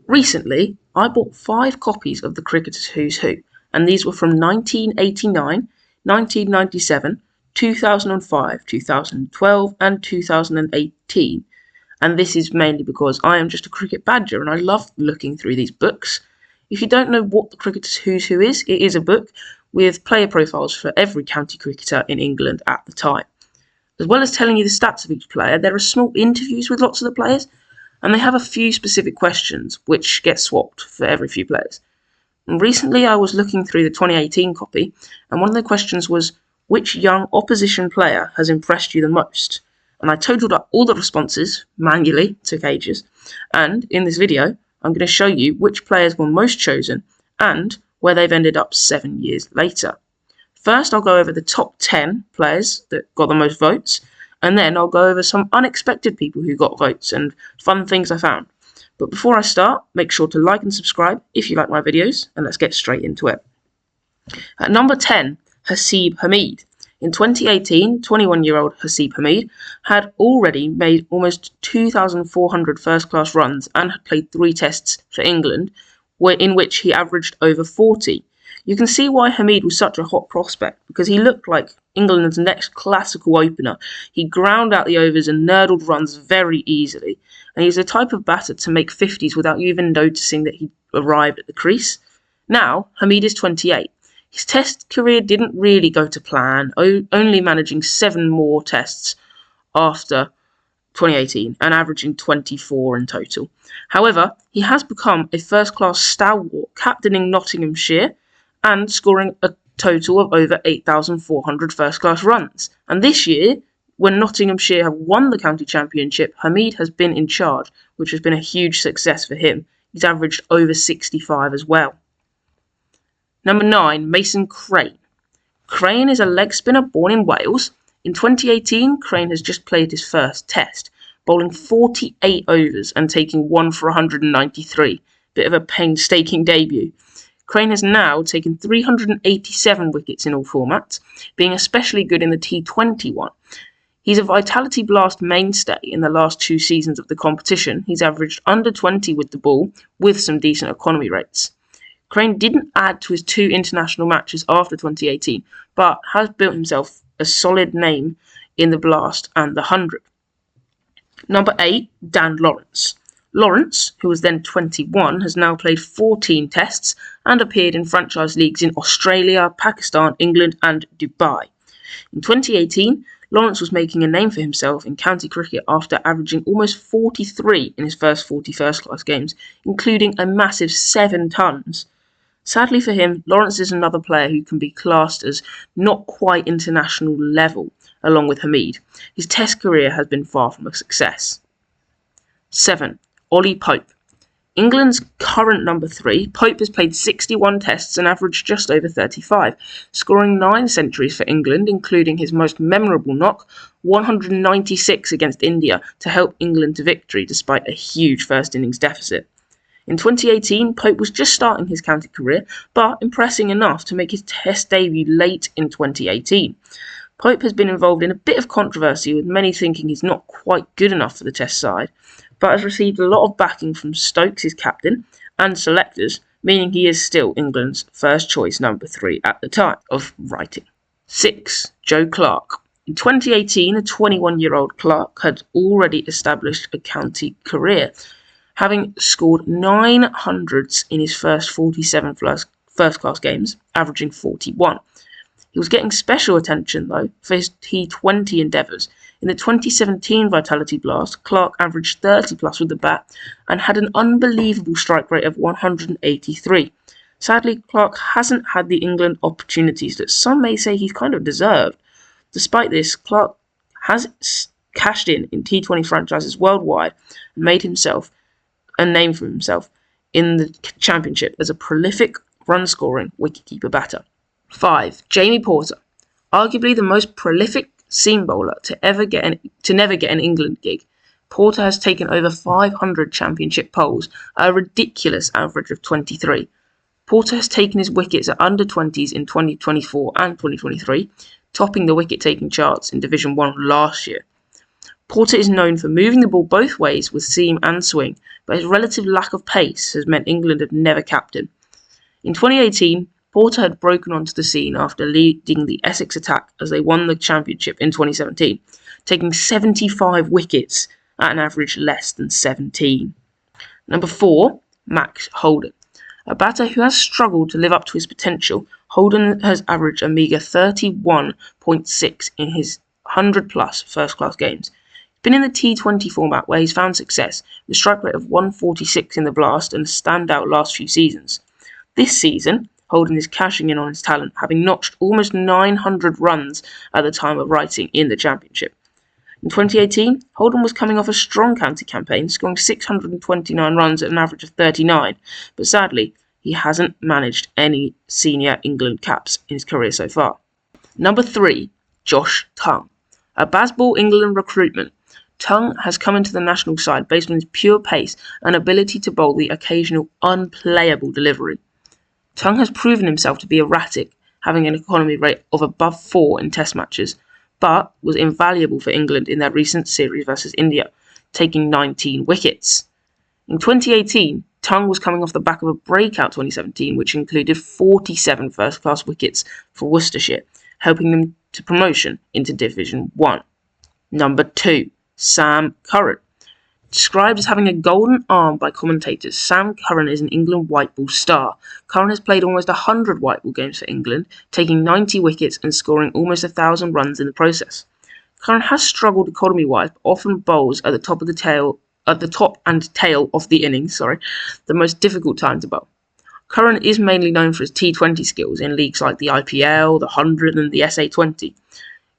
Recently, I bought 5 copies of the Cricketers Who's Who, and these were from 1989, 1997, 2005, 2012, and 2018. And this is mainly because I am just a cricket badger and I love looking through these books. If you don't know what the Cricketers Who's Who is, it is a book with player profiles for every county cricketer in England at the time. As well as telling you the stats of each player, there are small interviews with lots of the players, and they have a few specific questions which get swapped for every few players. And recently I was looking through the 2018 copy, and one of the questions was, which young opposition player has impressed you the most? And I totalled up all the responses manually, took ages, and in this video I'm going to show you which players were most chosen and where they've ended up 7 years later. First, I'll go over the top 10 players that got the most votes, and then I'll go over some unexpected people who got votes and fun things I found. But before I start, make sure to like and subscribe if you like my videos, and let's get straight into it. At number 10, Haseeb Hameed. In 2018, 21-year-old Haseeb Hameed had already made almost 2,400 first-class runs and had played 3 tests for England, in which he averaged over 40. You can see why Hameed was such a hot prospect, because he looked like England's next classical opener. He ground out the overs and nurdled runs very easily, and he's the type of batter to make 50s without you even noticing that he arrived at the crease. Now, Hameed is 28. His test career didn't really go to plan, only managing 7 more tests after 2018 and averaging 24 in total. However, he has become a first-class stalwart, captaining Nottinghamshire and scoring a total of over 8,400 first-class runs. And this year, when Nottinghamshire have won the county championship, Hameed has been in charge, which has been a huge success for him. He's averaged over 65 as well. Number 9, Mason Crane. Crane is a leg spinner born in Wales. In 2018, Crane has just played his first test, bowling 48 overs and taking 1 for 193. Bit of a painstaking debut. Crane has now taken 387 wickets in all formats, being especially good in the T20 one. He's a Vitality Blast mainstay in the last 2 seasons of the competition. He's averaged under 20 with the ball, with some decent economy rates. Crane didn't add to his 2 international matches after 2018, but has built himself a solid name in the Blast and the 100. Number 8, Dan Lawrence. Lawrence, who was then 21, has now played 14 tests and appeared in franchise leagues in Australia, Pakistan, England and Dubai. In 2018, Lawrence was making a name for himself in county cricket after averaging almost 43 in his first 40 first-class games, including a massive 7 tons. Sadly for him, Lawrence is another player who can be classed as not quite international level, along with Hameed. His test career has been far from a success. 7. Ollie Pope. England's current number 3, Pope has played 61 tests and averaged just over 35, scoring 9 centuries for England, including his most memorable knock, 196 against India, to help England to victory despite a huge first innings deficit. In 2018, Pope was just starting his county career, but impressing enough to make his test debut late in 2018. Pope has been involved in a bit of controversy, with many thinking he's not quite good enough for the test side, but has received a lot of backing from Stokes, his captain, and selectors, meaning he is still England's first choice number 3 at the time of writing. 6. Joe Clarke. In 2018, a 21-year-old Clarke had already established a county career, having scored 900s in his first 47 first-class games, averaging 41. He was getting special attention, though, for his T20 endeavours. In the 2017 Vitality Blast, Clarke averaged 30+ with the bat and had an unbelievable strike rate of 183. Sadly, Clarke hasn't had the England opportunities that some may say he's kind of deserved. Despite this, Clarke has cashed in T20 franchises worldwide and made himself a name for himself in the championship as a prolific run-scoring wicketkeeper batter. 5. Jamie Porter. Arguably the most prolific seam bowler to never get an England gig. Porter has taken over 500 championship poles at a ridiculous average of 23. Porter has taken his wickets at under 20s in 2024 and 2023, topping the wicket-taking charts in Division 1 last year. Porter is known for moving the ball both ways with seam and swing, but his relative lack of pace has meant England have never capped him. In 2018, Porter had broken onto the scene after leading the Essex attack as they won the championship in 2017, taking 75 wickets at an average less than 17. Number 4, Max Holden. A batter who has struggled to live up to his potential, Holden has averaged a meagre 31.6 in his 100-plus first-class games. He's been in the T20 format where he's found success, with a strike rate of 146 in the Blast and a standout last few seasons. This season, Holden is cashing in on his talent, having notched almost 900 runs at the time of writing in the championship. In 2018, Holden was coming off a strong county campaign, scoring 629 runs at an average of 39, but sadly, he hasn't managed any senior England caps in his career so far. Number 3, Josh Tongue. A Bazball England recruitment, Tongue has come into the national side based on his pure pace and ability to bowl the occasional unplayable delivery. Tongue has proven himself to be erratic, having an economy rate of above 4 in test matches, but was invaluable for England in their recent series versus India, taking 19 wickets. In 2018, Tongue was coming off the back of a breakout 2017, which included 47 first-class wickets for Worcestershire, helping them to promotion into Division 1. Number 2, Sam Curran. Described as having a golden arm by commentators, Sam Curran is an England white ball star. Curran has played almost 100 white ball games for England, taking 90 wickets and scoring almost 1,000 runs in the process. Curran has struggled economy-wise, but often bowls at the top and tail of the innings, the most difficult time to bowl. Curran is mainly known for his T20 skills in leagues like the IPL, the 100 and the SA20.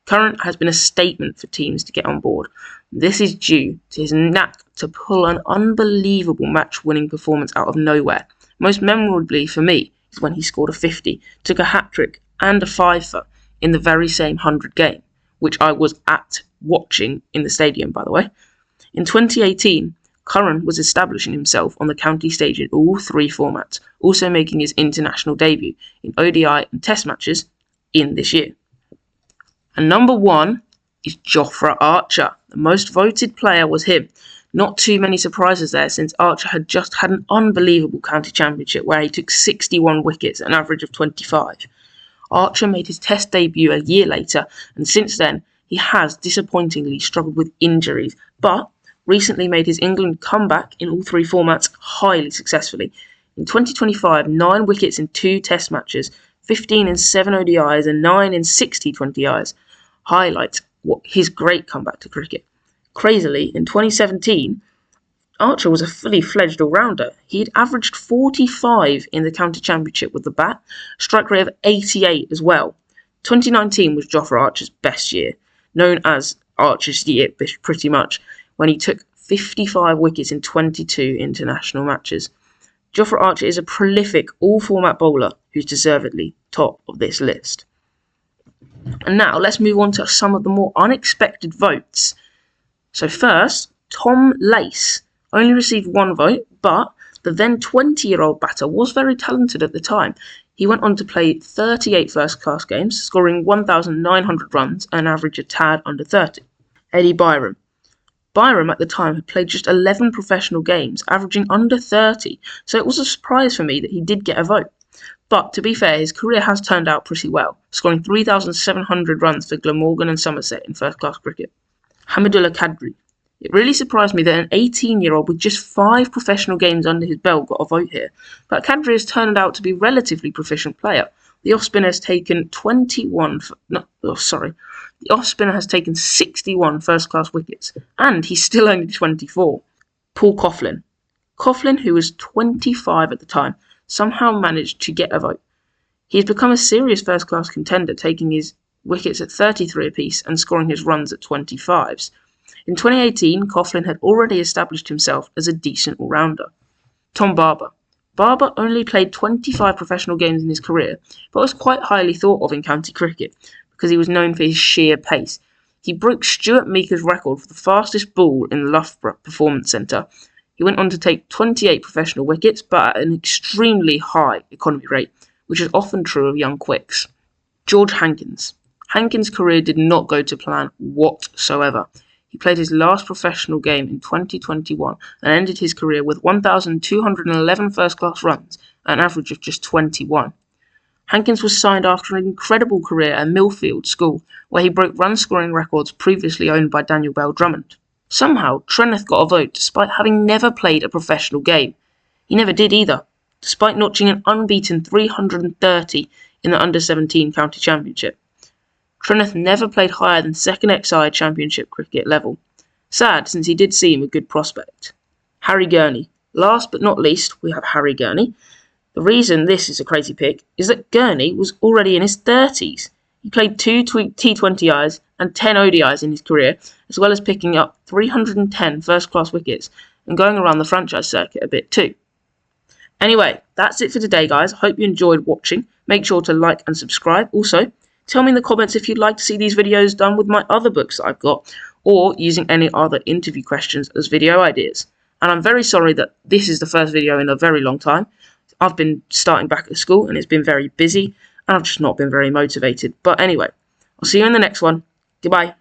Curran has been a statement for teams to get on board. This is due to his knack to pull an unbelievable match-winning performance out of nowhere. Most memorably for me is when he scored a 50, took a hat-trick and a fifer in the very same 100 game, which I was at watching in the stadium, by the way. In 2018, Curran was establishing himself on the county stage in all 3 formats, also making his international debut in ODI and Test matches in this year. And number 1 is Jofra Archer. The most voted player was him. Not too many surprises there, since Archer had just had an unbelievable county championship where he took 61 wickets at an average of 25. Archer made his Test debut a year later, and since then he has disappointingly struggled with injuries, but recently made his England comeback in all 3 formats highly successfully. In 2025, 9 wickets in 2 Test matches, 15 in 7 ODIs and 9 in 6 T20Is highlights his great comeback to cricket. Crazily, in 2017, Archer was a fully fledged all-rounder. He'd averaged 45 in the county championship with the bat, strike rate of 88 as well. 2019 was Jofra Archer's best year, known as Archer's year pretty much, when he took 55 wickets in 22 international matches. Jofra Archer is a prolific all-format bowler who's deservedly top of this list. And now let's move on to some of the more unexpected votes. So first, Tom Lace only received 1 vote, but the then 20-year-old batter was very talented at the time. He went on to play 38 first-class games, scoring 1,900 runs and an average a tad under 30. Eddie Byram. Byram at the time had played just 11 professional games, averaging under 30, so it was a surprise for me that he did get a vote. But to be fair, his career has turned out pretty well, scoring 3,700 runs for Glamorgan and Somerset in first-class cricket. Hamidullah Qadri. It really surprised me that an 18-year-old with just 5 professional games under his belt got a vote here, but Qadri has turned out to be a relatively proficient player. The off-spinner has taken 61 first-class wickets, and he's still only 24. Paul Coughlin. Coughlin, who was 25 at the time, somehow managed to get a vote. He has become a serious first-class contender, taking his wickets at 33 apiece and scoring his runs at 25s. In 2018, Coughlin had already established himself as a decent all-rounder. Tom Barber. Barber only played 25 professional games in his career, but was quite highly thought of in county cricket because he was known for his sheer pace. He broke Stuart Meeker's record for the fastest ball in the Loughborough Performance Centre. He went on to take 28 professional wickets, but at an extremely high economy rate, which is often true of young quicks. George Hankins. Hankins' career did not go to plan whatsoever. He played his last professional game in 2021 and ended his career with 1,211 first-class runs at an average of just 21. Hankins was signed after an incredible career at Millfield School, where he broke run-scoring records previously owned by Daniel Bell Drummond. Somehow, Trenneth got a vote despite having never played a professional game. He never did either, despite notching an unbeaten 330 in the Under-17 County Championship. Trenneth never played higher than second XI Championship cricket level. Sad, since he did seem a good prospect. Harry Gurney. Last but not least, we have Harry Gurney. The reason this is a crazy pick is that Gurney was already in his 30s. He played 2 T20Is and 10 ODIs in his career, as well as picking up 310 first-class wickets and going around the franchise circuit a bit too. Anyway, that's it for today, guys. I hope you enjoyed watching. Make sure to like and subscribe. Also, tell me in the comments if you'd like to see these videos done with my other books that I've got, or using any other interview questions as video ideas. And I'm very sorry that this is the first video in a very long time. I've been starting back at school and it's been very busy and I've just not been very motivated. But anyway, I'll see you in the next one. Goodbye.